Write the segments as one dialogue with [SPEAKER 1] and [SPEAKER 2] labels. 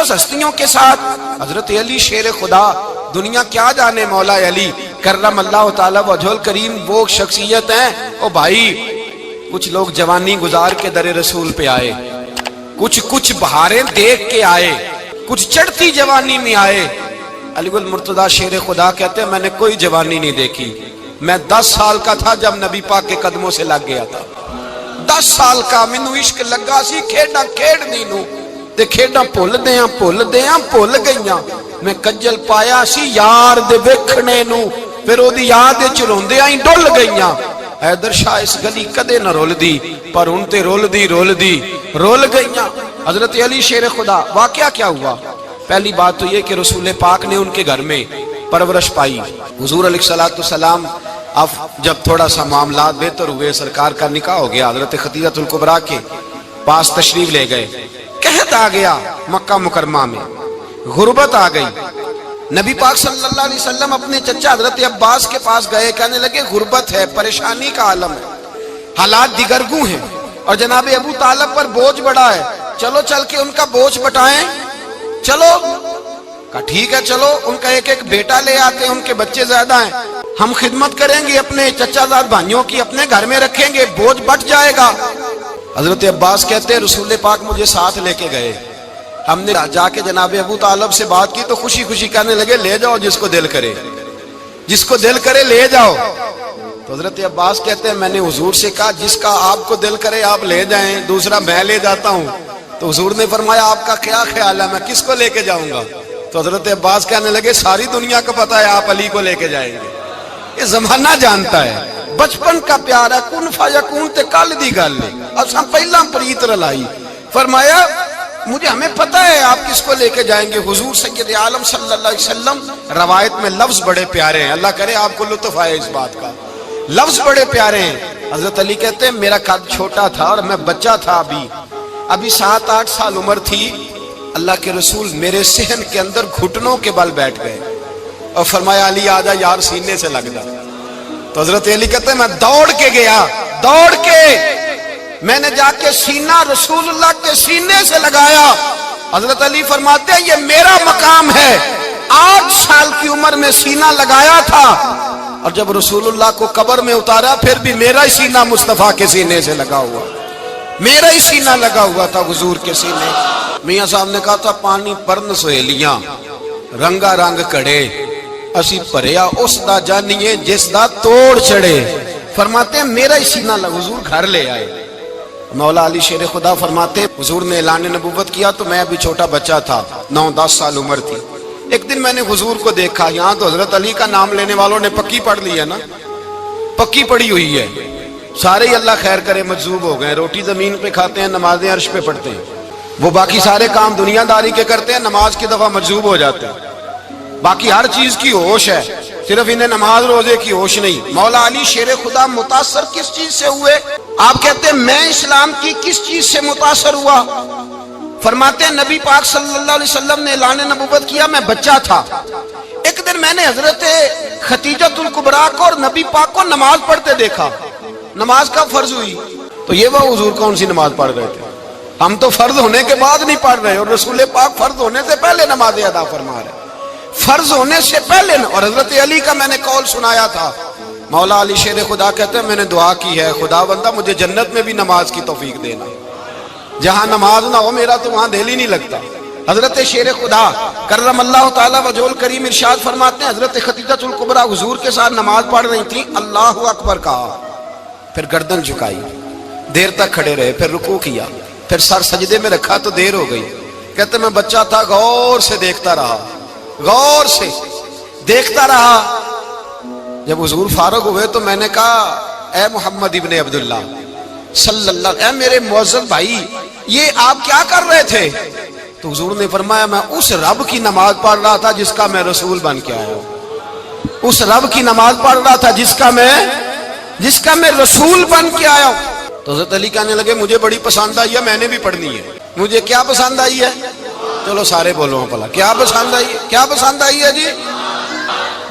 [SPEAKER 1] تقدس ہستیوں کے ساتھ حضرت علی شیر خدا، دنیا کیا جانے مولا علی کرم اللہ تعالی وجہ الکریم وہ شخصیت ہیں۔ او بھائی کچھ لوگ جوانی گزار کے در رسول پہ آئے، کچھ بہاریں دیکھ کے آئے، کچھ چڑھتی جوانی میں آئے۔ علی المرتضیٰ شیر خدا کہتے ہیں میں نے کوئی جوانی نہیں دیکھی، میں 10 سال کا تھا جب نبی پاک کے قدموں سے لگ گیا تھا، 10 سال کا مینوں عشق لگا سی، کھیڈاں کھیڈنی نو تے کھیڈاں بھول بھول گئیاں، میں کجل پایا سی یار دے ویکھنے نو، پھر او دی یاد وچ روندیاں ہی ڈل گئیاں۔ حیدر شاہ اس گلی کدے نہ رول دی، پر ان تے رول دی رول گئیاں۔ حضرت علی شیر خدا، واقعہ کیا ہوا؟ پہلی بات تو یہ کہ رسول پاک نے ان کے گھر میں پرورش پائی۔ حضور علیہ السلام اب جب تھوڑا سا معاملات بہتر ہوئے، سرکار کا نکاح ہو گیا، حضرت خدیجہ الکبریٰ کے پاس تشریف لے گئے۔ قحط آ گیا مکہ مکرمہ میں، غربت آ گئی۔ نبی پاک صلی اللہ علیہ وسلم اپنے چچا حضرت عباس کے پاس گئے، کہنے لگے غربت ہے، پریشانی کا عالم ہے، حالات دیگرگوں ہیں، اور جناب ابو طالب پر بوجھ بڑا ہے، چلو چل کے ان کا بوجھ بٹائیں۔ چلو کہا ٹھیک ہے، چلو ان کا ایک بیٹا لے آتے ہیں، ان کے بچے زیادہ ہیں، ہم خدمت کریں گے اپنے چچا زاد بھائیوں کی، اپنے گھر میں رکھیں گے، بوجھ بٹ جائے گا۔ حضرت عباس کہتے ہیں رسول پاک مجھے ساتھ لے کے گئے، ہم نے جا کے جناب ابو طالب سے بات کی تو خوشی خوشی کہنے لگے لے جاؤ جس کو دل کرے لے جاؤ۔ تو حضرت عباس کہتے ہیں میں نے حضور سے کہا جس کا آپ کو دل کرے آپ لے جائیں، دوسرا میں لے جاتا ہوں۔ تو حضور نے فرمایا آپ کا کیا خیال ہے، میں کس کو لے کے جاؤں گا؟ تو حضرت عباس کہنے لگے ساری دنیا کو پتا ہے آپ علی کو لے کے جائیں گے، یہ زمانہ جانتا ہے، بچپن کا پیار ہے، کن فیکون تے کل دی گل ہے، اساں پہلا پریت رلائی۔ فرمایا ہمیں پتہ ہے آپ کس کو لے کے جائیں گے، حضور سید عالم صلی اللہ علیہ وسلم۔ روایت میں لفظ بڑے پیارے ہیں، اللہ کرے آپ کو لطف آئے اس بات کا، لفظ بڑے پیارے ہیں۔ حضرت علی کہتے ہیں میرا قد چھوٹا تھا اور میں بچہ تھا، ابھی 7-8 سال عمر تھی، اللہ کے رسول میرے صحن کے اندر گھٹنوں کے بل بیٹھ گئے اور فرمایا علی آجا یار سینے سے لگ جا۔ تو حضرت علی کہتے ہیں میں دوڑ کے گیا، میں نے جا کے سینہ رسول اللہ کے سینے سے لگایا۔ حضرت علی فرماتے ہیں یہ میرا مقام ہے، 8 سال کی عمر میں سینہ لگایا تھا، اور جب رسول اللہ کو قبر میں اتارا پھر بھی میرا ہی سینہ مصطفیٰ کے سینے سے لگا ہوا، میرا ہی سینہ لگا ہوا تھا حضور کے سینے۔ میاں صاحب نے کہا تھا پانی پرن سہیلیاں رنگا رنگ کڑے، اسی پریا اس دا جانیے جس دا توڑ چڑے۔ فرماتے ہیں میرا ہی سینہ لگا، حضور گھر لے آئے۔ مولا علی شیر خدا فرماتے حضور نے اعلان نبوت کیا تو میں ابھی چھوٹا بچہ تھا، 9-10 سال عمر تھی۔ ایک دن میں نے حضور کو دیکھا، یہاں تو حضرت علی کا نام لینے والوں نے پکی پڑھ لی ہے نا، پکی پڑھی ہوئی ہے، سارے ہی اللہ خیر کرے مجذوب ہو گئے، روٹی زمین پہ کھاتے ہیں، نمازیں عرش پہ پڑھتے ہیں، وہ باقی سارے کام دنیا داری کے کرتے ہیں، نماز کی دفعہ مجذوب ہو جاتے ہیں، باقی ہر چیز کی ہوش ہے، صرف انہیں نماز روزے کی ہوش نہیں۔ مولا علی شیر خدا متاثر کس چیز سے ہوئے؟ آپ کہتے ہیں میں اسلام کی کس چیز سے متاثر ہوا؟ فرماتے ہیں نبی پاک صلی اللہ علیہ وسلم نے اعلان نبوت کیا، میں بچہ تھا، ایک دن میں نے حضرت خدیجہ الکبریٰ کو اور نبی پاک کو نماز پڑھتے دیکھا۔ نماز کا فرض ہوئی تو یہ وہ حضور کون سی نماز پڑھ رہے تھے؟ ہم تو فرض ہونے کے بعد نہیں پڑھ رہے، اور رسول پاک فرض ہونے سے پہلے نماز ادا فرما رہے، فرض ہونے سے پہلے۔ اور حضرت علی کا میں نے قول سنایا تھا، مولا علی شیر خدا کہتے ہیں میں نے دعا کی ہے خدا بندہ مجھے جنت میں بھی نماز کی توفیق دینا، جہاں نماز نہ ہو میرا تو وہاں دل ہی نہیں لگتا۔ حضرت شیر خدا کرم اللہ تعالی وجہ الکریم ارشاد فرماتے ہیں حضرت خدیجہ الکبریٰ حضور کے ساتھ نماز پڑھ رہی تھی، اللہ اکبر کہا، پھر گردن جھکائی، دیر تک کھڑے رہے، پھر رکوع کیا، پھر سر سجدے میں رکھا تو دیر ہو گئی۔ کہتے میں بچہ تھا، غور سے دیکھتا رہا، غور سے دیکھتا رہا۔ جب حضور فارغ ہوئے تو میں نے کہا اے محمد ابن عبداللہ صلی اللہ، اے میرے معزز بھائی یہ آپ کیا کر رہے تھے؟ تو حضور نے فرمایا میں اس رب کی نماز پڑھ رہا تھا جس کا میں رسول بن کے آیا ہوں، اس رب کی نماز پڑھ رہا تھا جس کا میں رسول بن کے آیا ہوں۔ تو حضرت علی کہنے لگے مجھے بڑی پسند آئی ہے، میں نے بھی پڑھنی ہے۔ مجھے کیا پسند آئی ہے؟ چلو سارے بولو پلا کیا پسند آئی ہے؟ کیا پسند آئی ہے جی؟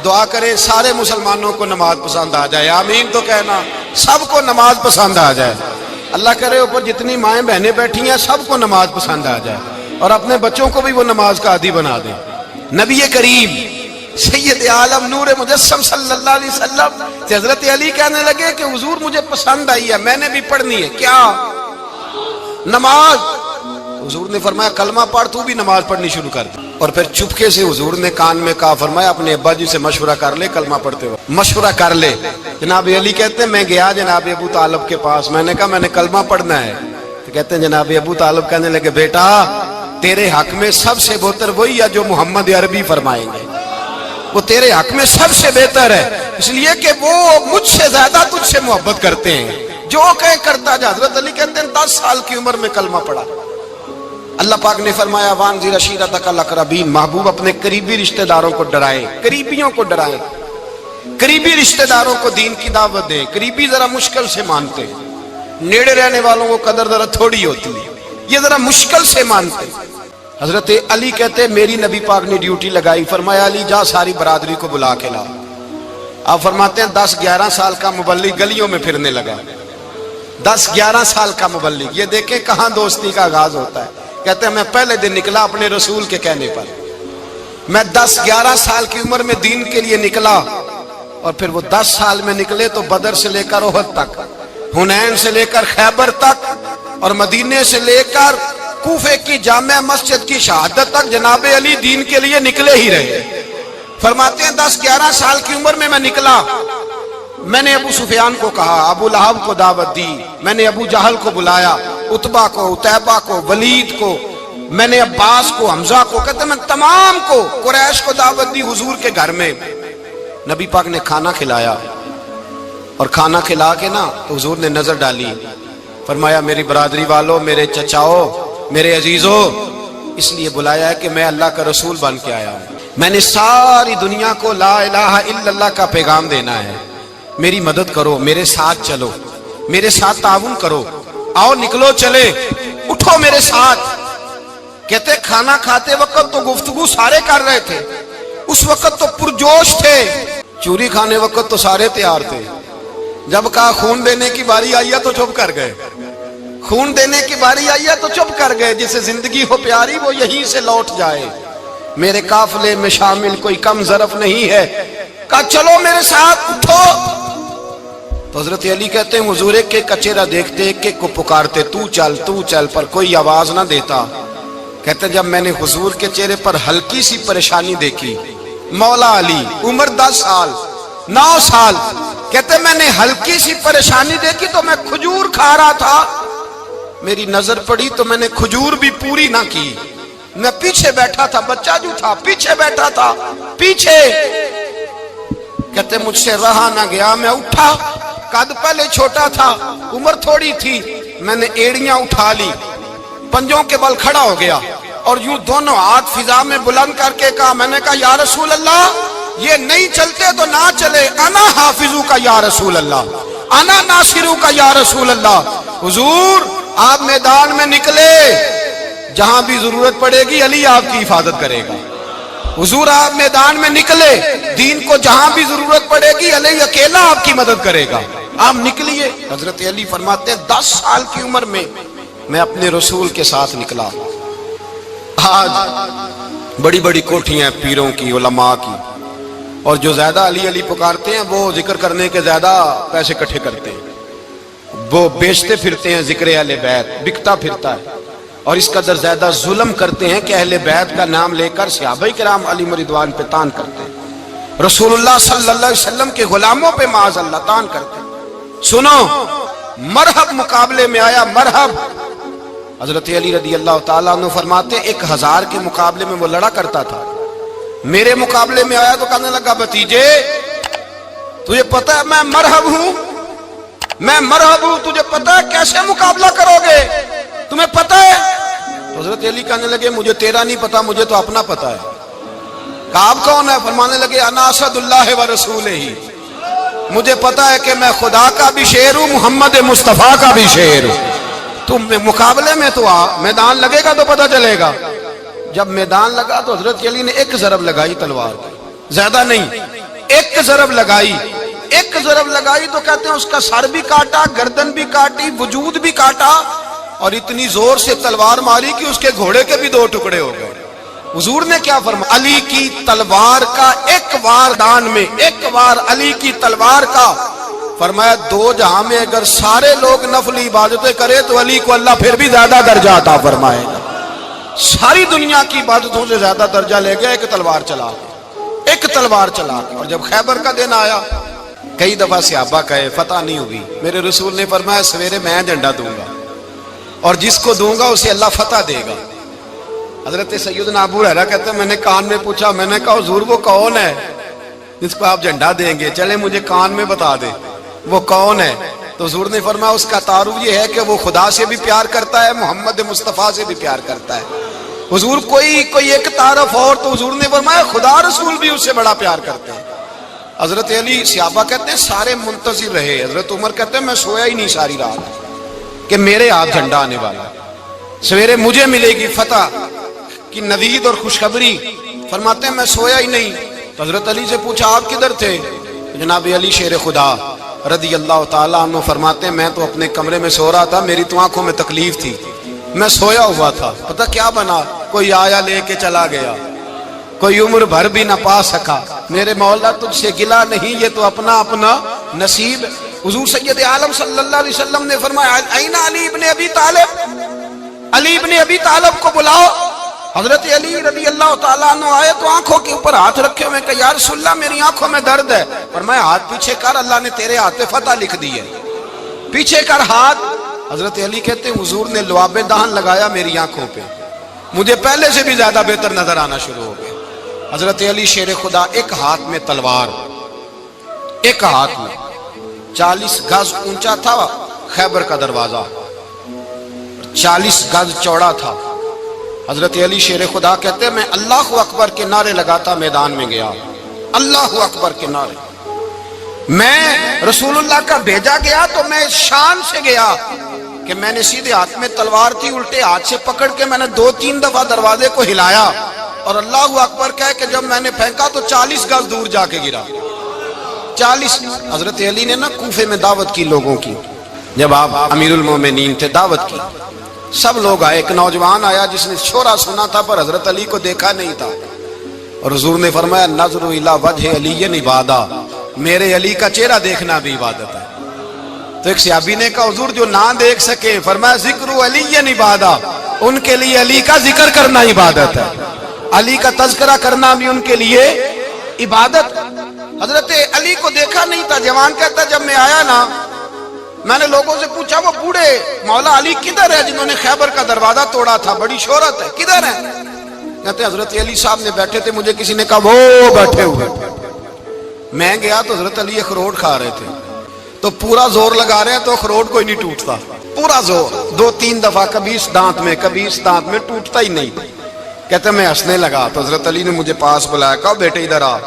[SPEAKER 1] دعا کرے سارے مسلمانوں کو نماز پسند آ جائے، آمین تو کہنا، سب کو نماز پسند آ جائے۔ اللہ کرے اوپر جتنی مائیں بہنیں بیٹھی ہیں سب کو نماز پسند آ جائے۔ اور اپنے بچوں کو بھی وہ نماز کا عادی بنا دیں۔ نبی کریم سید عالم نور مجسم صلی اللہ علیہ وسلم سے حضرت علی کہنے لگے کہ حضور مجھے پسند آئی ہے، میں نے بھی پڑھنی ہے۔ کیا؟ نماز۔ حضور نے فرمایا کلمہ پڑھ، تو بھی نماز پڑھنی شروع کر دی۔ اور پھر چپکے سے حضور نے کان میں کہا، فرمایا اپنے ابا جی سے مشورہ کر لے کلمہ پڑھتے ہوئے، مشورہ کر لے۔ جناب علی کہتے ہیں میں گیا جناب ابو طالب کے پاس، میں نے کہا میں نے کلمہ پڑھنا ہے، تو کہتے ہیں جناب ابو طالب کہنے لگے بیٹا تیرے حق میں سب سے بہتر وہی ہے جو محمد عربی فرمائیں گے، وہ تیرے حق میں سب سے بہتر ہے، اس لیے کہ وہ مجھ سے زیادہ تجھ سے محبت کرتے ہیں، جو کہے کرتا جا۔ حضرت علی کہتے ہیں 10 سال کی عمر میں کلمہ پڑھا۔ اللہ پاک نے فرمایا وانذر عشیرتک الاقربین، محبوب اپنے قریبی رشتہ داروں کو ڈرائیں، قریبیوں کو ڈرائیں، قریبی رشتہ داروں کو دین کی دعوت دیں۔ قریبی ذرا مشکل سے مانتے ہیں، نیڑے رہنے والوں کو قدر ذرا تھوڑی ہوتی ہے، یہ ذرا مشکل سے مانتے ہیں۔ حضرت علی کہتے ہیں میری نبی پاک نے ڈیوٹی لگائی، فرمایا علی جا ساری برادری کو بلا کے لا۔ آپ فرماتے ہیں 10-11 سال کا مبلغ گلیوں میں پھرنے لگا، 10-11 سال کا مبلغ، یہ دیکھیں کہاں دوستی کا آغاز ہوتا ہے۔ کہتے ہیں میں پہلے دن نکلا اپنے رسول کے کہنے پر، میں 10-11 سال کی عمر میں دین کے لیے نکلا، اور پھر وہ 10 سال میں نکلے تو بدر سے لے کر احد تک، حنین سے لے کر خیبر تک، اور مدینے سے لے کر کوفے کی جامع مسجد کی شہادت تک جناب علی دین کے لیے نکلے ہی رہے۔ فرماتے ہیں 10-11 سال کی عمر میں نکلا، میں نے ابو سفیان کو کہا، ابو لہب کو دعوت دی، میں نے ابو جہل کو بلایا، عتبہ کو، عتیبہ کو، ولید کو، میں نے عباس کو، حمزہ کو، کہتے ہیں میں تمام کو، قریش کو دعوت دی حضور کے گھر میں۔ نبی پاک نے کھانا کھلایا، اور کھانا کھلا کے نا تو حضور نے نظر ڈالی، فرمایا میری برادری والوں، میرے چچاؤ، میرے عزیزوں، اس لیے بلایا ہے کہ میں اللہ کا رسول بن کے آیا ہوں، میں نے ساری دنیا کو لا الہ الا اللہ کا پیغام دینا ہے، میری مدد کرو، میرے ساتھ چلو، میرے ساتھ تعاون کرو، آؤ نکلو چلے، اٹھو میرے ساتھ۔ کہتے کھانا کھاتے وقت تو گفتگو سارے کر رہے تھے، اس وقت تو پرجوش تھے، چوری کھانے وقت تو سارے تیار تھے، جب کہا خون دینے کی باری آئی ہے تو چپ کر گئے، خون دینے کی باری آئی ہے تو چپ کر گئے، جسے زندگی ہو پیاری وہ یہیں سے لوٹ جائے، میرے قافلے میں شامل کوئی کم ظرف نہیں ہے، کہا چلو میرے ساتھ اٹھو۔ تو حضرت علی کہتے ہیں حضور ایک ایک کا چہرہ دیکھتے، ایک ایک کو پکارتے، تو چل، پر کوئی آواز نہ دیتا۔ کہتے ہیں جب میں نے حضور کے چہرے پر ہلکی سی پریشانی دیکھی، مولا علی عمر 10 سال 9 سال، کہتے ہیں میں نے ہلکی سی پریشانی دیکھی تو میں کھجور کھا رہا تھا، میری نظر پڑی تو میں نے کھجور بھی پوری نہ کی، میں پیچھے بیٹھا تھا، بچہ جو تھا پیچھے بیٹھا تھا، پیچھے۔ کہتے مجھ سے رہا نہ گیا، میں اٹھا، قد پہلے چھوٹا تھا، عمر تھوڑی تھی، میں نے ایڑیاں اٹھا لی، پنجوں کے بل کھڑا ہو گیا، اور یوں دونوں ہاتھ فضا میں بلند کر کے کہا، میں نے کہا یا رسول اللہ یہ نہیں چلتے تو نہ چلے، انا حافظو کا یا رسول اللہ، انا ناصرو کا یا رسول اللہ۔ حضور آپ میدان میں نکلے، جہاں بھی ضرورت پڑے گی علی آپ کی حفاظت کرے گا۔ حضور آپ میدان میں نکلے، دین کو جہاں بھی ضرورت پڑے گی علی اکیلا آپ کی مدد کرے گا، آپ نکلیے۔ حضرت علی فرماتے ہیں 10 سال کی عمر میں میں اپنے رسول کے ساتھ نکلا۔ آج بڑی بڑی کوٹھیاں پیروں کی، علماء کی، اور جو زیادہ علی علی پکارتے ہیں وہ ذکر کرنے کے زیادہ پیسے اکٹھے کرتے ہیں، وہ بیچتے پھرتے ہیں ذکر اہل بیت، بکتا پھرتا ہے، اور اس قدر زیادہ ظلم کرتے ہیں کہ اہل بیت کا نام لے کر صحابہ کرام علی رضوان پہ تان کرتے ہیں، رسول اللہ صلی اللہ علیہ وسلم کے غلاموں پہ معاذ اللہ تان کرتے ہیں۔ سنو، مرحب مقابلے میں آیا، مرحب۔ حضرت علی رضی اللہ تعالیٰ عنہ فرماتے 1000 کے مقابلے میں وہ لڑا کرتا تھا، میرے مقابلے میں آیا تو کہنے لگا بھتیجے تجھے پتہ ہے میں مرحب ہوں، میں مرحب ہوں، تجھے پتہ ہے کیسے مقابلہ کرو گے، تمہیں پتہ ہے؟ تو حضرت علی کہنے لگے مجھے تیرا نہیں پتا، مجھے تو اپنا پتہ ہے۔ کہا آپ کون ہے؟ فرمانے لگے انا اسد اللہ و رسولہ، مجھے پتا ہے کہ میں خدا کا بھی شیر ہوں، محمد مصطفیٰ کا بھی شیر ہوں۔ تم مقابلے میں تو آ، میدان لگے گا تو پتہ چلے گا۔ جب میدان لگا تو حضرت علی نے 1 ضرب لگائی تلوار کی، زیادہ نہیں، 1 ضرب لگائی، 1 ضرب لگائی تو کہتے ہیں اس کا سر بھی کاٹا، گردن بھی کاٹی، وجود بھی کاٹا، اور اتنی زور سے تلوار ماری کہ اس کے گھوڑے کے بھی 2 ٹکڑے ہو گئے۔ حضور نے کیا فرمایا؟ علی کی تلوار کا ایک وار دان میں، ایک وار علی کی تلوار کا، فرمایا 2 جہاں میں اگر سارے لوگ نفلی عبادتیں کرے تو علی کو اللہ پھر بھی زیادہ درجہ عطا فرمائے گا۔ ساری دنیا کی عبادتوں سے زیادہ درجہ لے گیا ایک تلوار چلا کے، ایک تلوار چلا کے۔ اور جب خیبر کا دن آیا، کئی دفعہ صحابہ کہے فتح نہیں ہوئی، میرے رسول نے فرمایا سویرے میں جھنڈا دوں گا اور جس کو دوں گا اسے اللہ فتح دے گا۔ حضرت سیدنا ابو ہریرہ کہتے ہیں میں نے کان میں پوچھا، میں نے کہا حضور وہ کون ہے جس کو آپ جھنڈا دیں گے؟ چلے مجھے کان میں بتا دے وہ کون ہے۔ تو حضور نے فرمایا اس کا تعارف یہ ہے کہ وہ خدا سے بھی پیار کرتا ہے، محمد مصطفیٰ سے بھی پیار کرتا ہے۔ حضور کوئی ایک تعارف اور، تو حضور نے فرمایا خدا رسول بھی اس سے بڑا پیار کرتے ہیں۔ حضرت علی، صحابہ کہتے ہیں سارے منتظر رہے، حضرت عمر کہتے ہیں میں سویا ہی نہیں ساری رات کہ میرے ہاتھ جھنڈا آنے والا، سویرے مجھے ملے گی فتح کی نوید اور خوشخبری۔ فرماتے ہیں میں سویا ہی نہیں۔ تو حضرت علی سے پوچھا آپ کدھر تھے؟ جناب علی شیر خدا رضی اللہ تعالیٰ عنہ فرماتے ہیں میں تو اپنے کمرے میں سو رہا تھا، میری تو آنکھوں میں تکلیف تھی، میں سویا ہوا تھا، پتہ کیا بنا، کوئی آیا لے کے چلا گیا، کوئی عمر بھر بھی نہ پا سکا۔ میرے مولا تجھ سے گلا نہیں، یہ تو اپنا اپنا نصیب۔ حضور سید عالم صلی اللہ علیہ وسلم نے فرمایا این علی ابن ابی طالب، علی ابن ابی طالب کو بلاؤ۔ حضرت علی رضی اللہ تعالیٰ عنہ آئے تو آنکھوں کے اوپر ہاتھ رکھے ہوئے کہ یا رسول اللہ میری آنکھوں میں درد ہے۔ فرمایا ہاتھ پیچھے کر، اللہ نے تیرے ہاتھ پہ فتح لکھ دی ہے، پیچھے کر ہاتھ۔ حضرت علی کہتے ہیں حضور نے لعاب دہن لگایا میری آنکھوں پہ، مجھے پہلے سے بھی زیادہ بہتر نظر آنا شروع ہو گیا۔ حضرت علی شیر خدا، ایک ہاتھ میں تلوار، ایک ہاتھ میں 40 گز اونچا تھا خیبر کا دروازہ، 40 گز چوڑا تھا۔ حضرت علی شیر خدا کہتے ہیں میں اللہ اکبر کے نعرے لگاتا میدان میں گیا، اللہ اکبر کے نعرے۔ میں رسول اللہ کا بھیجا گیا تو میں شان سے گیا کہ میں نے سیدھے ہاتھ میں تلوار تھی، الٹے ہاتھ سے پکڑ کے میں نے 2-3 دفعہ دروازے کو ہلایا اور اللہ اکبر کہہ کہ جب میں نے پھینکا تو 40 گز دور جا کے گرا، 40۔ حضرت علی نے نا کوفے میں دعوت کی لوگوں کی، جب آپ امیر المومنین تھے، دعوت کی، سب لوگ آئے۔ ایک نوجوان آیا جس نے شورا سنا تھا پر حضرت علی کو دیکھا نہیں تھا، اور حضور نے فرمایا نظر الی وجہ علی عبادہ، میرے علی کا چہرہ دیکھنا بھی عبادت ہے۔ تو ایک صحابی نے کہا حضور جو نہ دیکھ سکے، فرمایا ذکر علی عبادہ، ان کے لیے علی کا ذکر کرنا عبادت ہے، علی کا تذکرہ کرنا بھی ان کے لیے عبادت۔ حضرت علی کو دیکھا نہیں تھا۔ جوان کہتا جب میں آیا نا، میں نے لوگوں سے پوچھا وہ بوڑھے مولا علی کدھر ہے جنہوں نے خیبر کا دروازہ توڑا تھا، بڑی شہرت ہے، کدھر ہے؟ کہتے حضرت علی صاحب نے بیٹھے تھے، مجھے کسی نے کہا وہ بیٹھے ہوئے۔ میں گیا تو حضرت علی اخروٹ کھا رہے تھے، تو پورا زور لگا رہے ہیں تو اخروٹ کوئی نہیں ٹوٹتا، پورا زور 2-3 دفعہ، کبھی اس دانت میں کبھی اس دانت میں، ٹوٹتا ہی نہیں۔ کہتے میں ہنسنے لگا تو حضرت علی نے مجھے پاس بلایا، کہا بیٹے ادھر آ۔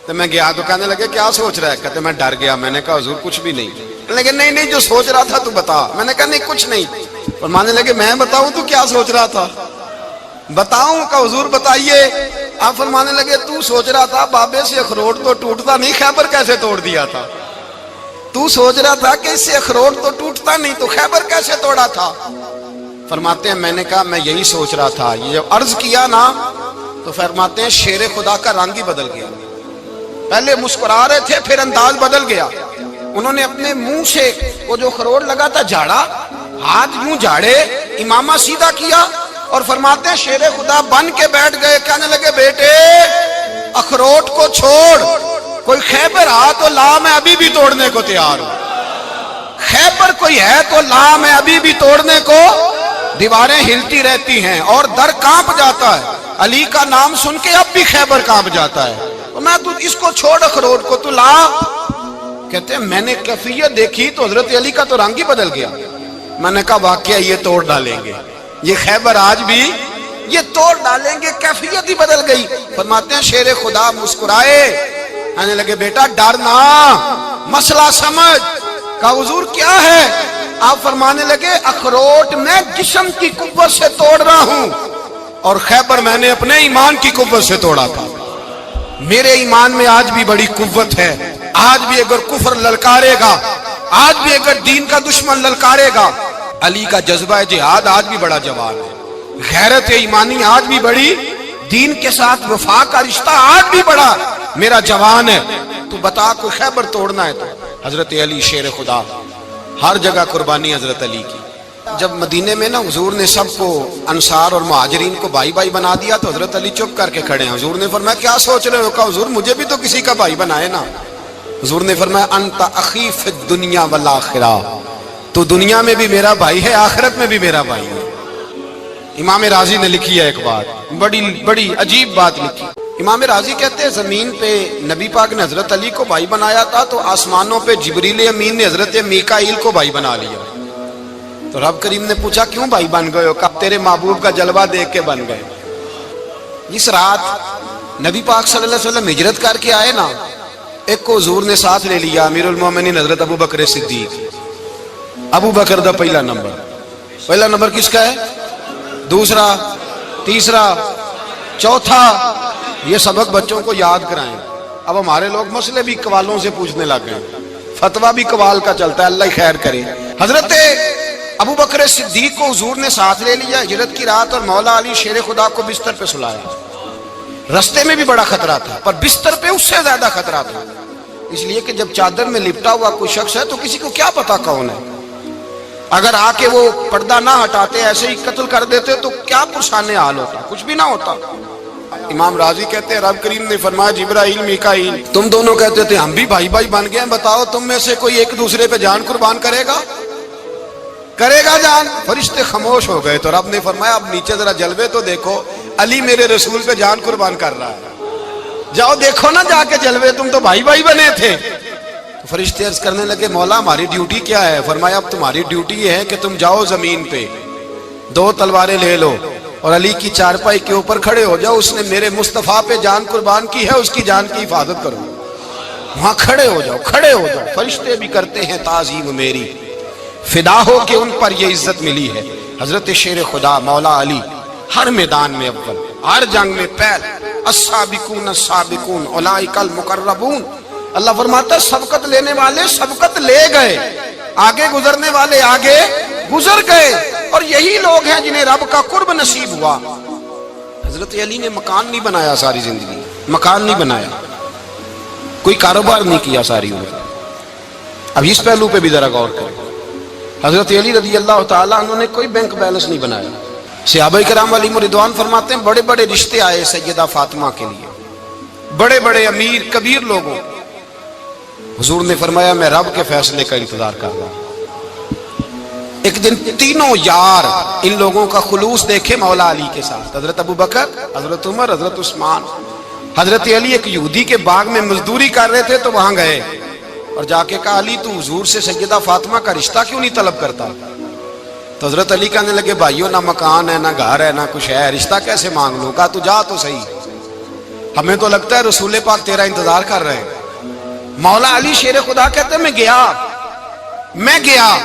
[SPEAKER 1] تو میں گیا تو کہنے لگے کیا سوچ رہا ہے؟ کہتے میں ڈر گیا۔ میں نے کہا حضور کچھ بھی نہیں۔ لیکن نہیں جو سوچ رہا تھا تو بتا۔ میں نے کہا نہیں کچھ نہیں۔ فرمانے لگے میں بتاؤں تو کیا سوچ رہا تھا؟ بتاؤں؟ کہ حضور بتائیے۔ آپ فرمانے لگے تو سوچ رہا تھا بابے سے اخروٹ تو ٹوٹتا نہیں، خیبر کیسے توڑ دیا تھا؟ تو سوچ رہا تھا کہ اس سے اخروٹ تو ٹوٹتا نہیں تو خیبر کیسے توڑا تھا؟ فرماتے ہیں میں نے کہا میں یہی سوچ رہا تھا۔ یہ جب عرض کیا نا تو فرماتے ہیں شیر خدا کا رنگ ہی بدل گیا، پہلے مسکرا رہے تھے پھر انداز بدل گیا۔ انہوں نے اپنے منہ سے وہ جو خروٹ لگا تھا جھاڑا، ہاتھ یوں جھاڑے، امامہ سیدھا کیا اور فرماتے ہیں شیر خدا بن کے بیٹھ گئے۔ کہنے لگے بیٹے اخروٹ کو چھوڑ، کوئی خیبر آ تو لا، میں ابھی بھی توڑنے کو تیار ہوں۔ خیبر کوئی ہے تو لا، میں ابھی بھی توڑنے کو۔ دیواریں ہلتی رہتی ہیں اور در کانپ جاتا ہے، علی کا نام سن کے اب بھی خیبر کانپ جاتا ہے۔ میں تو اس کو چھوڑ اخروٹ کو تو لا۔ کہتے ہیں میں نے کیفیت دیکھی تو حضرت علی کا تو رنگ ہی بدل گیا۔ میں نے کہا واقعہ یہ توڑ ڈالیں گے، یہ خیبر آج بھی یہ توڑ ڈالیں گے، کیفیت ہی بدل گئی۔ فرماتے ہیں شیر خدا مسکرائے، کہنے لگے بیٹا ڈرنا، مسئلہ سمجھ۔ کہا حضور کیا ہے؟ آپ فرمانے لگے اخروٹ میں جسم کی قوت سے توڑ رہا ہوں اور خیبر میں نے اپنے ایمان کی قوت سے توڑا تھا۔ میرے ایمان میں آج بھی بڑی قوت ہے، آج بھی اگر کفر للکارے گا، آج بھی اگر دین کا دشمن للکارے گا، علی کا جذبہ جہاد آج بھی بڑا جوان ہے، غیرت ایمانی آج بھی بڑی، دین کے ساتھ وفا کا رشتہ آج بھی بڑا میرا جوان ہے۔ تو بتا کوئی خیبر توڑنا ہے تو حضرت علی شیر خدا، ہر جگہ قربانی حضرت علی کی۔ جب مدینے میں نا حضور نے سب کو انصار اور مہاجرین کو بھائی بھائی بنا دیا تو حضرت علی چپ کر کے کھڑے ہیں۔ حضور نے فرمایا کیا سوچ رہے ہو؟ کہا حضور مجھے بھی تو کسی کا بھائی بنائے نا۔ حضور نے فرمایا انت اخی فی الدنیا والآخرہ، تو دنیا میں بھی میرا بھائی ہے، آخرت میں بھی میرا بھائی ہے۔ امام راضی نے لکھی ہے ایک بات، بڑی عجیب بات لکھی۔ امام راضی کہتے ہیں زمین پہ نبی پاک نے حضرت علی کو بھائی بنایا تھا تو آسمانوں پہ جبریل امین نے حضرت میکائیل کو بھائی بنا لیا۔ تو رب کریم نے پوچھا کیوں بھائی بن گئے ہو؟ کہا تیرے محبوب کا جلوہ دیکھ کے بن گئے۔ اس رات نبی پاک صلی اللہ علیہ وسلم ہجرت کر کے آئے نا، ایک کو حضور نے ساتھ لے لیا، امیر المومنین حضرت ابو بکر صدیق۔ ابو بکر دا پہلا نمبر کس کا ہے؟ دوسرا، تیسرا، چوتھا۔ یہ سبق بچوں کو یاد کرائیں۔ اب ہمارے لوگ مسئلے بھی قوالوں سے پوچھنے لگ گئے، فتویٰ بھی قوال کا چلتا ہے، اللہ خیر کرے۔ حضرت ابو بکر صدیق کو حضور نے ساتھ لے لیا ہجرت کی رات، اور مولا علی شیر خدا کو بستر پہ سلایا۔ رستے میں بھی بڑا خطرہ تھا پر بستر پہ اس سے زیادہ خطرہ تھا، اس لیے کہ جب چادر میں لپٹا ہوا کوئی شخص ہے تو کسی کو کیا پتا کون ہے، اگر آ کے وہ پردہ نہ ہٹاتے ایسے ہی قتل کر دیتے تو کیا پرسان حال ہوتا، کچھ بھی نہ ہوتا۔ امام راضی کہتے ہیں رب کریم نے فرمایا جبرائیل میکائیل تم دونوں کہتے تھے ہم بھی بھائی بھائی بن گئے ہیں، بتاؤ تم میں سے کوئی ایک دوسرے پہ جان قربان کرے گا جان؟ فرشتے خاموش ہو گئے تو رب نے فرمایا اب نیچے ذرا جلوے تو دیکھو، علی میرے رسول پہ جان قربان کر رہا ہے، جاؤ دیکھو نا جا کے جلوے، تم تو بھائی بھائی بنے تھے۔ تو فرشتے عرض کرنے لگے مولا ہماری ڈیوٹی کیا ہے؟ فرمایا اب تمہاری ڈیوٹی یہ ہے کہ تم جاؤ زمین پہ، دو تلواریں لے لو اور علی کی چارپائی کے اوپر کھڑے ہو جاؤ، اس نے میرے مصطفیٰ پہ جان قربان کی ہے، اس کی جان کی حفاظت کرو۔ وہاں کھڑے ہو جاؤ۔ فرشتے بھی کرتے ہیں تعظیم میری، فدا ہو کہ ان پر یہ عزت ملی ہے۔ حضرت شیر خدا مولا علی ہر میدان میں اول، ہر جنگ میں پہل، السابقون السابقون اولئک المقربون۔ اللہ فرماتا ہے سبقت لینے والے سبقت لے گئے، آگے گزرنے والے آگے گزر گئے، اور یہی لوگ ہیں جنہیں رب کا قرب نصیب ہوا۔ حضرت علی نے مکان نہیں بنایا ساری زندگی، مکان نہیں بنایا، کوئی کاروبار نہیں کیا ساری عمر۔ اب اس پہلو پہ بھی ذرا غور کریں، حضرت علی رضی اللہ تعالیٰ انہوں نے کوئی بینک بیلنس نہیں بنایا۔ صحابہ کرام علیہم رضوان فرماتے ہیں بڑے بڑے رشتے آئے سیدہ فاطمہ کے لیے، بڑے بڑے امیر کبیر لوگوں، حضور نے فرمایا میں رب کے فیصلے کا انتظار کر رہا ہوں۔ ایک دن تینوں یار ان لوگوں کا خلوص دیکھے مولا علی کے ساتھ، حضرت ابو بکر، حضرت عمر، حضرت عثمان۔ حضرت علی ایک یہودی کے باغ میں مزدوری کر رہے تھے تو وہاں گئے اور جا کے کہا علی تو حضور سے سیدہ فاطمہ کا رشتہ کیوں نہیں طلب کرتا؟ تو حضرت علی کہنے لگے بھائیو نہ مکان ہے، نہ گھر ہے، نہ کچھ ہے، رشتہ کیسے مانگ لوں؟ کہا تو جا تو صحیح، ہمیں تو لگتا ہے رسول پاک تیرا انتظار کر رہے ہیں۔ مولا علی شیر خدا کہتے ہیں میں گیا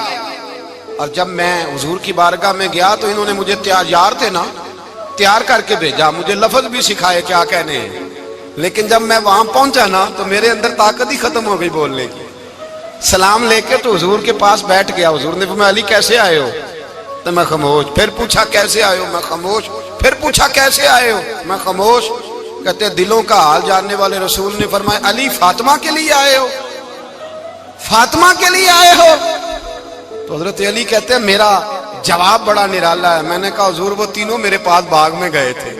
[SPEAKER 1] اور جب میں حضور کی بارگاہ میں گیا تو انہوں نے مجھے تیار تھے نا، تیار کر کے بھیجا، مجھے لفظ بھی سکھائے کیا کہنے ہیں، لیکن جب میں وہاں پہنچا نا تو میرے اندر طاقت ہی ختم ہو گئی بولنے کی۔ سلام لے کے تو حضور کے پاس بیٹھ گیا، حضور نے فرمایا علی کیسے آئے ہو؟ تو میں خاموش، پھر پوچھا کیسے آئے ہو؟ میں خاموش، پھر پوچھا کیسے آئے ہو؟ میں خاموش۔ کہتے دلوں کا حال جاننے والے رسول نے فرمایا علی فاطمہ کے لیے آئے ہو؟ فاطمہ کے لیے آئے ہو؟ تو حضرت علی کہتے ہیں میرا جواب بڑا نرالا ہے۔ میں نے کہا حضور وہ تینوں میرے پاس باغ میں گئے تھے،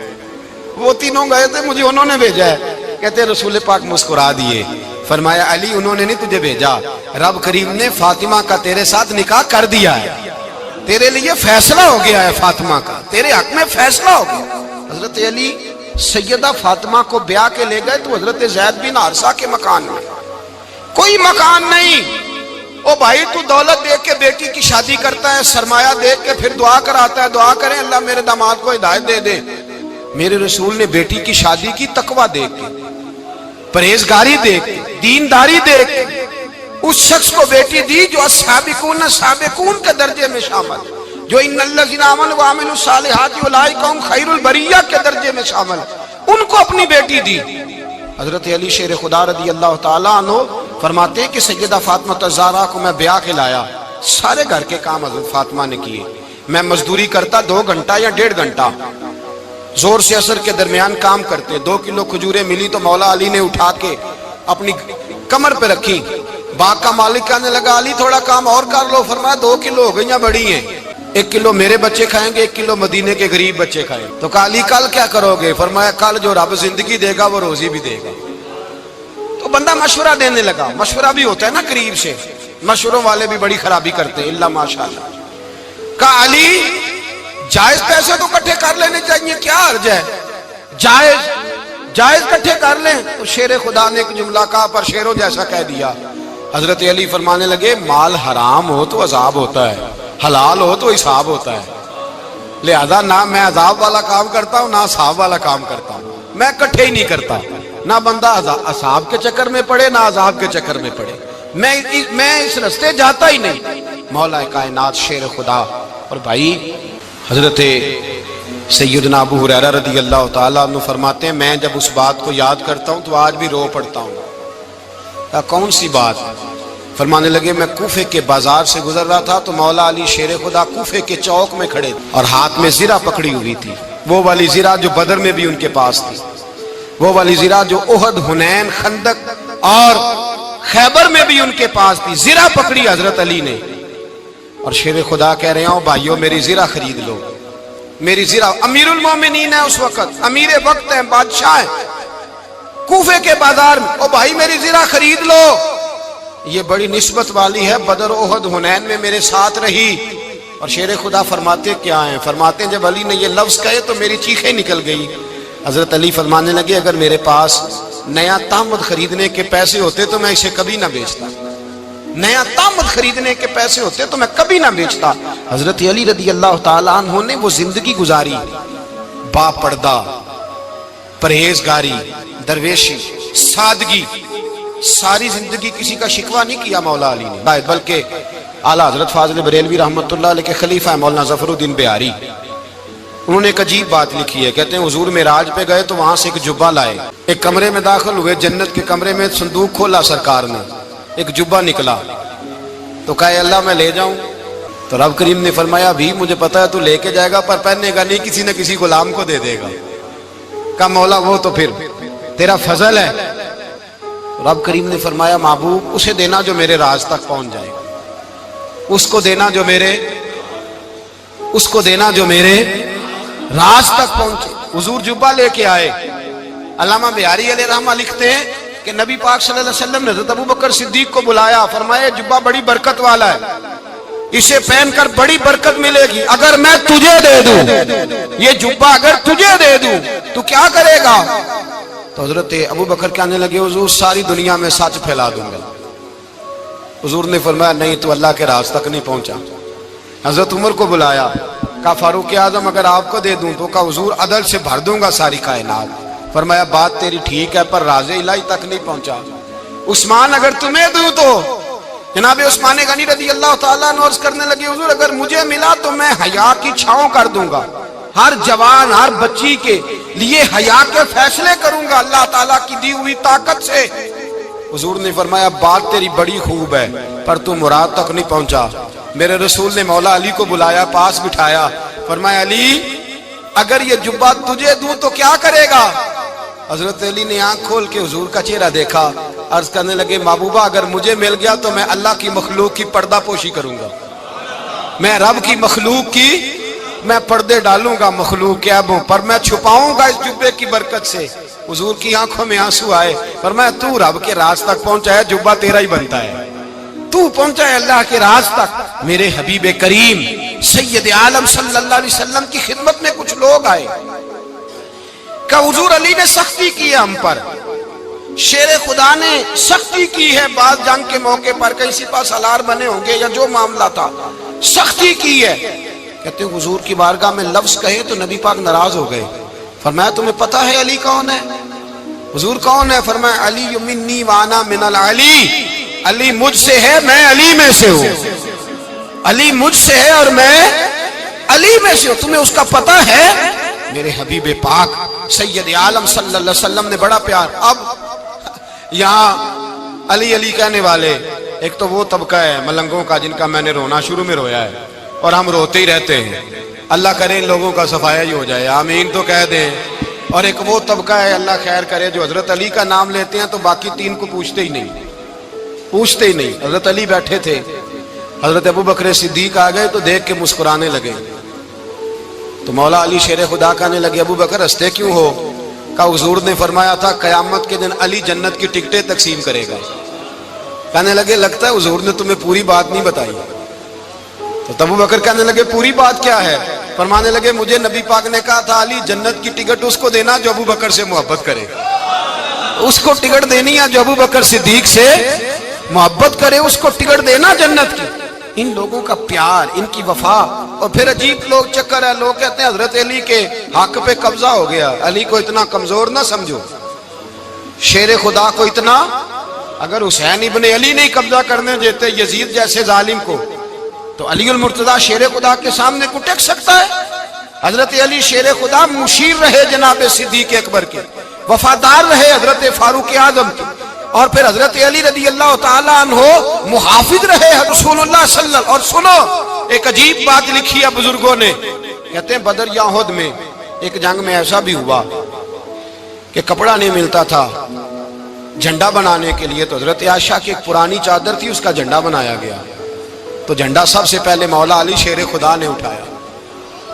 [SPEAKER 1] وہ تینوں گئے تھے، مجھے انہوں نے بھیجا ہے۔ کہتے رسول پاک مسکرا دیے، فرمایا علی انہوں نے نہیں تجھے بھیجا، رب کریم نے فاطمہ کا تیرے ساتھ نکاح کر دیا ہے، تیرے لیے فیصلہ ہو گیا ہے، فاطمہ کا تیرے حق میں فیصلہ ہو گیا۔ حضرت علی سیدہ فاطمہ کو بیاہ کے لے گئے تو حضرت زید بن حارثہ کے مکان میں، کوئی مکان نہیں۔ او بھائی تو دولت دیکھ کے بیٹی کی شادی کرتا ہے، سرمایہ دیکھ کے پھر دعا کراتا ہے، دعا کریں اللہ میرے داماد کو ہدایت دے دے۔ میرے رسول نے بیٹی کی شادی کی تقوی دیکھ کے، پرہیزگاری دیکھ کے، دینداری دیکھ کے، اس شخص کو بیٹی دی جو السابقون السابقون کے درجے میں شامل، جو ان الذین آمنوا وعملوا الصالحات اولئک هم خیر البریہ کے درجے میں شامل، ان کو اپنی بیٹی دی۔ حضرت علی شیر خدا رضی اللہ تعالیٰ عنہ فرماتے ہیں کہ سیدہ فاطمہ الزہرا کو میں بیاہ کے لایا سارے گھر کے کام حضرت فاطمہ نے کیے. میں مزدوری کرتا 2 گھنٹہ یا 1.5 گھنٹہ, زور سے اثر کے درمیان کام کرتے. 2 کلو کھجوریں ملی تو مولا علی نے اٹھا کے اپنی کمر پہ رکھی. باغ کا مالک کہنے لگا علی تھوڑا کام اور کر لو. فرمایا 2 کلو ہو گئی بڑی ہیں, 1 کلو میرے بچے کھائیں گے, 1 کلو مدینے کے غریب بچے کھائیں. تو کہا علی کل کیا کرو گے؟ فرمایا کل جو رب زندگی دے گا وہ روزی بھی دے گا. تو بندہ مشورہ دینے لگا. مشورہ بھی ہوتا ہے نا قریب سے, مشوروں والے بھی بڑی خرابی کرتے ہیں اللہ ماشاءاللہ. کہا علی جائز پیسے تو کٹھے کر لینے چاہیے, کیا حرج ہے, جائز کٹھے کر لیں. تو شیر خدا نے ایک جملہ کہا پر شیروں جیسا کہہ دیا. حضرت علی فرمانے لگے مال حرام ہو تو عذاب ہوتا ہے, حلال ہو تو حساب ہوتا ہے. لہذا نہ میں عذاب والا کام کرتا ہوں نہ حساب والا کام کرتا ہوں, میں کٹھے ہی نہیں کرتا. نہ بندہ حساب کے چکر میں پڑے نہ عذاب کے چکر میں پڑے, میں اس رستے جاتا ہی نہیں. مولا کائنات شیر خدا. اور بھائی حضرت سیدنا ابو ہریرہ رضی اللہ تعالیٰ عنہ فرماتے ہیں میں جب اس بات کو یاد کرتا ہوں تو آج بھی رو پڑتا ہوں. کون سی بات؟ فرمانے لگے میں کوفے کے بازار سے گزر رہا تھا تو مولا علی شیر خدا کوفے کے چوک میں کھڑے اور ہاتھ میں زرہ پکڑی ہوئی تھی, وہ والی زرہ جو بدر میں بھی ان کے پاس تھی, وہ والی زرہ جو احد, حنین, خندق اور خیبر میں بھی ان کے پاس تھی. زرہ پکڑی حضرت علی نے اور شیر خدا کہہ رہے ہیں بھائیو میری زرہ خرید لو. میری زرہ, امیر المومنین ہے اس وقت, امیر وقت ہے, بادشاہ ہے, کوفے کے بازار میں, او بھائی میری زرہ خرید لو. یہ بڑی نسبت والی ہے, بدر, احد, حنین میں میرے ساتھ رہی. اور شیر خدا فرماتے کیا ہیں؟ فرماتے ہیں جب علی نے یہ لفظ کہے تو میری چیخیں نکل گئی. حضرت علی فرمانے لگے اگر میرے پاس نیا تامد خریدنے کے پیسے ہوتے تو میں اسے کبھی نہ بیچتا, نیا تامد خریدنے کے پیسے ہوتے تو میں کبھی نہ بیچتا. حضرت علی رضی اللہ تعالیٰ عنہ نے وہ زندگی گزاری, با پردہ, پرہیزگاری, درویشی, سادگی, ساری زندگی کسی کا شکوہ نہیں کیا مولا علی نے, بلکہ اعلیٰ حضرت فاضل بریلوی رحمۃ اللہ علیہ کے خلیفہ مولانا ظفر الدین بہاری, انہوں نے ایک عجیب بات لکھی ہے. کہتے ہیں حضور معراج پہ گئے تو وہاں سے ایک جبہ لائے, ایک کمرے میں داخل ہوئے, جنت کے کمرے میں صندوق کھولا سرکار نے, ایک جبہ نکلا تو کہا اللہ میں لے جاؤں. تو رب کریم نے فرمایا ابھی مجھے پتا ہے تو لے کے جائے گا پر پہننے گا نہیں, کسی نہ کسی غلام کو دے دے گا. کہا مولا وہ تو پھر تیرا فضل ہے. رب کریم نے فرمایا محبوب اسے دینا جو میرے راز تک پہنچ جائے, اس کو دینا جو میرے راز تک پہنچے. حضور جبہ لے کے آئے. علامہ بہاری علیہ رحمہ لکھتے ہیں کہ نبی پاک صلی اللہ علیہ وسلم نے حضرت ابوبکر صدیق کو بلایا, فرمایا جبہ بڑی برکت والا ہے, اسے پہن کر بڑی برکت ملے گی. اگر میں تجھے دے دوں یہ جبہ, اگر تجھے دے دوں تو کیا کرے گا؟ تو حضرت ابوبکر کہنے لگے حضور ساری دنیا میں سچ پھیلا دوں گا. حضور نے فرمایا نہیں تو اللہ کے راز تک نہیں پہنچا. حضرت عمر کو بلایا, کہا فاروق اعظم اگر آپ کو دے دوں تو کہا حضور عدل سے بھر دوں گا ساری کائنات. فرمایا بات تیری ٹھیک ہے پر راز الہی تک نہیں پہنچا. عثمان اگر تمہیں دوں تو جناب عثمان غنی رضی اللہ تعالیٰ عنہ عرض کرنے لگے حضور اگر مجھے ملا تو میں حیا کی چھاؤں کر دوں گا, ہر جوان ہر بچی کے لیے حیا کے فیصلے کروں گا اللہ تعالیٰ کی دی ہوئی طاقت سے. حضور نے فرمایا بات تیری بڑی خوب ہے پر تو مراد تک نہیں پہنچا. میرے رسول نے مولا علی کو بلایا, پاس بٹھایا, فرمایا علی اگر یہ جبہ تجھے دوں تو کیا کرے گا؟ حضرت علی نے آنکھ کھول کے حضور کا چہرہ دیکھا, عرض کرنے لگے محبوبہ اگر مجھے مل گیا تو میں اللہ کی مخلوق کی پردہ پوشی کروں گا, میں رب کی مخلوق کی میں پردے ڈالوں گا مخلوق کے عیبوں پر, میں چھپاؤں گا اس جبے کی برکت سے. حضور کی آنکھوں میں آنسو آئے, فرمایا تو رب کے راز تک پہنچا ہے, جبہ تیرا ہی بنتا ہے, تو پہنچا ہے اللہ کے راز تک. میرے حبیب کریم سید عالم صلی اللہ علیہ وسلم کی خدمت میں کچھ لوگ آئے کہ حضور علی نے سختی کی ہے ہم پر, شیر خدا نے سختی کی ہے, بعض جنگ کے موقع پر کہیں سپاہ سالار بنے ہوں گے یا جو معاملہ تھا سختی کی ہے. کہتے ہیں حضور کی بارگاہ میں لفظ کہے تو نبی پاک ناراض ہو گئے. فرمایا تمہیں پتا ہے علی کون ہے؟ حضور کون ہے؟ فرمایا علی منی وانا من العلی, علی مجھ سے ہے میں علی میں سے ہوں, علی مجھ سے ہے اور میں علی میں سے ہوں. تمہیں اس کا پتہ ہے؟ میرے حبیب پاک سید عالم صلی اللہ علیہ وسلم نے بڑا پیار. اب یہاں علی علی کہنے والے ایک تو وہ طبقہ ہے ملنگوں کا جن کا میں نے رونا شروع میں رویا ہے اور ہم روتے ہی رہتے ہیں، اللہ کرے ان لوگوں کا صفایا ہی ہو جائے، آمین تو کہہ دیں۔ اور ایک وہ طبقہ ہے اللہ خیر کرے جو حضرت علی کا نام لیتے ہیں تو باقی تین کو پوچھتے ہی نہیں۔ حضرت علی بیٹھے تھے، حضرت ابو بکر صدیق آ گئے تو دیکھ کے مسکرانے لگے، تو مولا علی شیر خدا کہنے لگے ابو بکر ہنستے کیوں ہو؟ کہا حضور نے فرمایا تھا قیامت کے دن علی جنت کی ٹکٹیں تقسیم کرے گا۔ کہنے لگے لگتا ہے حضور نے تمہیں پوری بات نہیں بتائی۔ تو ابو بکر کہنے لگے پوری بات کیا ہے؟ فرمانے لگے مجھے نبی پاک نے کہا تھا علی جنت کی ٹکٹ اس کو دینا جو ابو بکر سے محبت کرے، اس کو ٹکٹ دینی ہے جو ابو بکر صدیق سے محبت کرے، اس کو ٹکٹ دینا جنت کی۔ ان لوگوں کا پیار، ان کی وفا۔ اور پھر عجیب لوگ چکر ہے، لوگ کہتے ہیں حضرت علی کے حق پہ قبضہ ہو گیا، علی کو اتنا کمزور نہ سمجھو، شیر خدا کو اتنا، اگر حسین ابن علی نہیں قبضہ کرنے دیتے یزید جیسے ظالم کو تو علی المرتضیٰ شیر خدا کے سامنے کو ٹک سکتا ہے؟ حضرت علی شیر خدا مشیر رہے جناب صدیق اکبر کے، وفادار رہے حضرت فاروق اعظم کے، اور پھر حضرت علی رضی اللہ تعالیٰ عنہ محافظ رہے رسول اللہ صلی اللہ علیہ وسلم۔ اور سنو ایک عجیب بات لکھی ہے بزرگوں نے، کہتے ہیں بدر یا احد میں ایک جنگ میں ایسا بھی ہوا کہ کپڑا نہیں ملتا تھا جھنڈا بنانے کے لیے، تو حضرت عائشہ کی ایک پرانی چادر تھی، اس کا جھنڈا بنایا گیا، تو جھنڈا سب سے پہلے مولا علی شیر خدا نے اٹھایا۔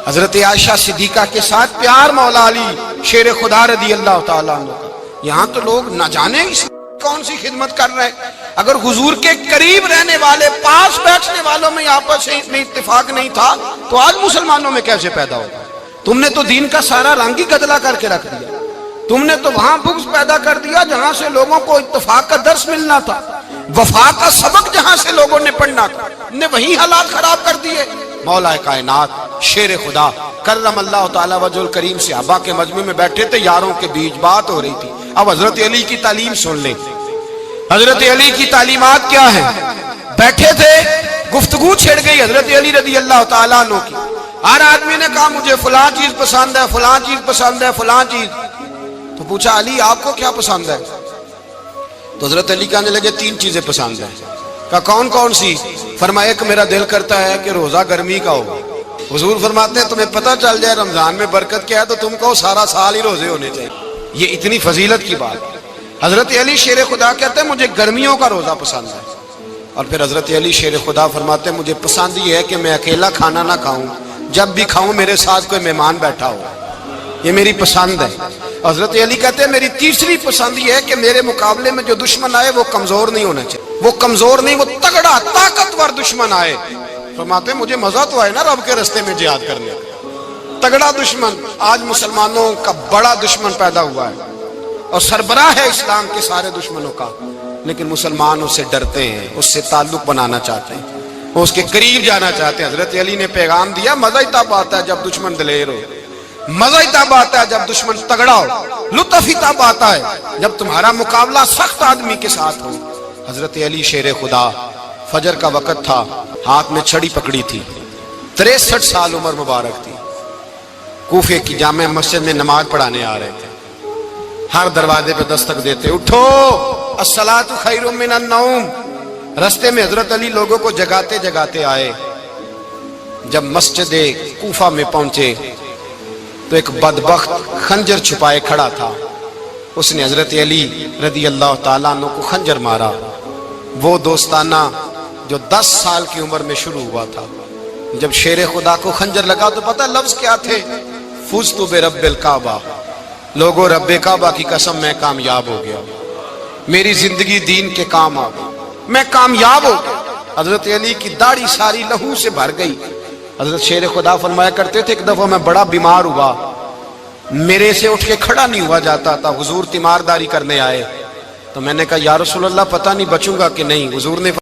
[SPEAKER 1] حضرت عائشہ صدیقہ کے ساتھ پیار مولا علی شیر خدا رضی اللہ تعالیٰ عنہ کا۔ یہاں تو لوگ نہ جانے کون سی خدمت کر رہے ہیں۔ اگر حضور کے قریب رہنے والے، پاس بیٹھنے والوں میں آپس میں اتفاق نہیں تھا تو آج مسلمانوں میں کیسے پیدا ہوگا؟ تم نے تو دین کا سارا رنگ ہی گدلا کر کے رکھ دیا، تم نے تو وہاں بغض پیدا کر دیا جہاں سے لوگوں کو اتفاق کا درس ملنا تھا، وفا کا سبق جہاں سے لوگوں نے پڑھنا تھا، نے وہی حالات خراب کر دیے۔ مولا کائنات شیر خدا کرم اللہ تعالیٰ وجہ الکریم صحابہ کے مجمع میں بیٹھے تھے، یاروں کے بیچ بات ہو رہی تھی۔ اب حضرت علی کی تعلیم سن لیں، حضرت علی کی تعلیمات کیا ہیں؟ بیٹھے تھے، گفتگو چھڑ گئی حضرت علی رضی اللہ تعالیٰ عنہ کی، ہر آدمی نے کہا مجھے فلاں چیز پسند ہے، فلاں چیز پسند ہے، فلاں چیز۔ تو پوچھا علی آپ کو کیا پسند ہے؟ تو حضرت علی کہنے لگے تین چیزیں پسند ہیں۔ کہا کون کون سی؟ فرمایا ایک میرا دل کرتا ہے کہ روزہ گرمی کا ہو۔ حضور فرماتے ہیں تمہیں پتہ چل جائے رمضان میں برکت کیا ہے تو تم کہو سارا سال ہی روزے ہونے چاہیے، یہ اتنی فضیلت کی بات۔ حضرت علی شیر خدا کہتے ہیں مجھے گرمیوں کا روزہ پسند ہے، اور پھر حضرت علی شیر خدا فرماتے ہیں مجھے پسند یہ ہے کہ میں اکیلا کھانا نہ کھاؤں، جب بھی کھاؤں میرے ساتھ کوئی مہمان بیٹھا ہو، یہ میری پسند ہے۔ حضرت علی کہتے ہیں میری تیسری پسند یہ ہے کہ میرے مقابلے میں جو دشمن آئے وہ کمزور نہیں ہونا چاہیے، وہ کمزور نہیں، وہ تگڑا طاقتور دشمن آئے۔ فرماتے ہیں مجھے مزہ تو آئے نا رب کے رستے میں جہاد کرنے کا، تگڑا دشمن۔ آج مسلمانوں کا بڑا دشمن پیدا ہوا ہے اور سربراہ ہے اسلام کے سارے دشمنوں کا، لیکن مسلمان اس سے ڈرتے ہیں، اس سے تعلق بنانا چاہتے ہیں، وہ اس کے قریب جانا چاہتے ہیں۔ حضرت علی نے پیغام دیا مزہ ہی تب آتا ہے جب دشمن دلیر ہو، مزہ ہی تب آتا ہے جب دشمن تگڑا ہو، لطف ہی تب آتا ہے جب تمہارا مقابلہ سخت آدمی کے ساتھ ہو۔ حضرت علی شیر خدا، فجر کا وقت تھا، ہاتھ میں چھڑی پکڑی تھی، 63 سال عمر مبارک تھی، کوفے کی جامع مسجد میں نماز پڑھانے آ رہے تھے، ہر دروازے پہ دستک دیتے اٹھو الصلاۃ خیر من النوم۔ رستے میں حضرت علی لوگوں کو جگاتے جگاتے آئے، جب مسجد کوفہ میں پہنچے تو ایک بدبخت خنجر چھپائے کھڑا تھا، اس نے حضرت علی رضی اللہ تعالیٰ عنہ کو خنجر مارا۔ وہ دوستانہ جو 10 سال کی عمر میں شروع ہوا تھا، جب شیر خدا کو خنجر لگا تو پتہ لفظ کیا تھے؟ فزت برب الکعبہ، لوگوں رب کعبہ کی قسم میں کامیاب ہو گیا، میری زندگی دین کے کام آ گئی، میں کامیاب ہو گیا۔ حضرت علی کی داڑھی ساری لہو سے بھر گئی۔ حضرت شیر خدا فرمایا کرتے تھے ایک دفعہ میں بڑا بیمار ہوا، میرے سے اٹھ کے کھڑا نہیں ہوا جاتا تھا، حضور تیمارداری کرنے آئے تو میں نے کہا یا رسول اللہ پتہ نہیں بچوں گا کہ نہیں۔ حضور نے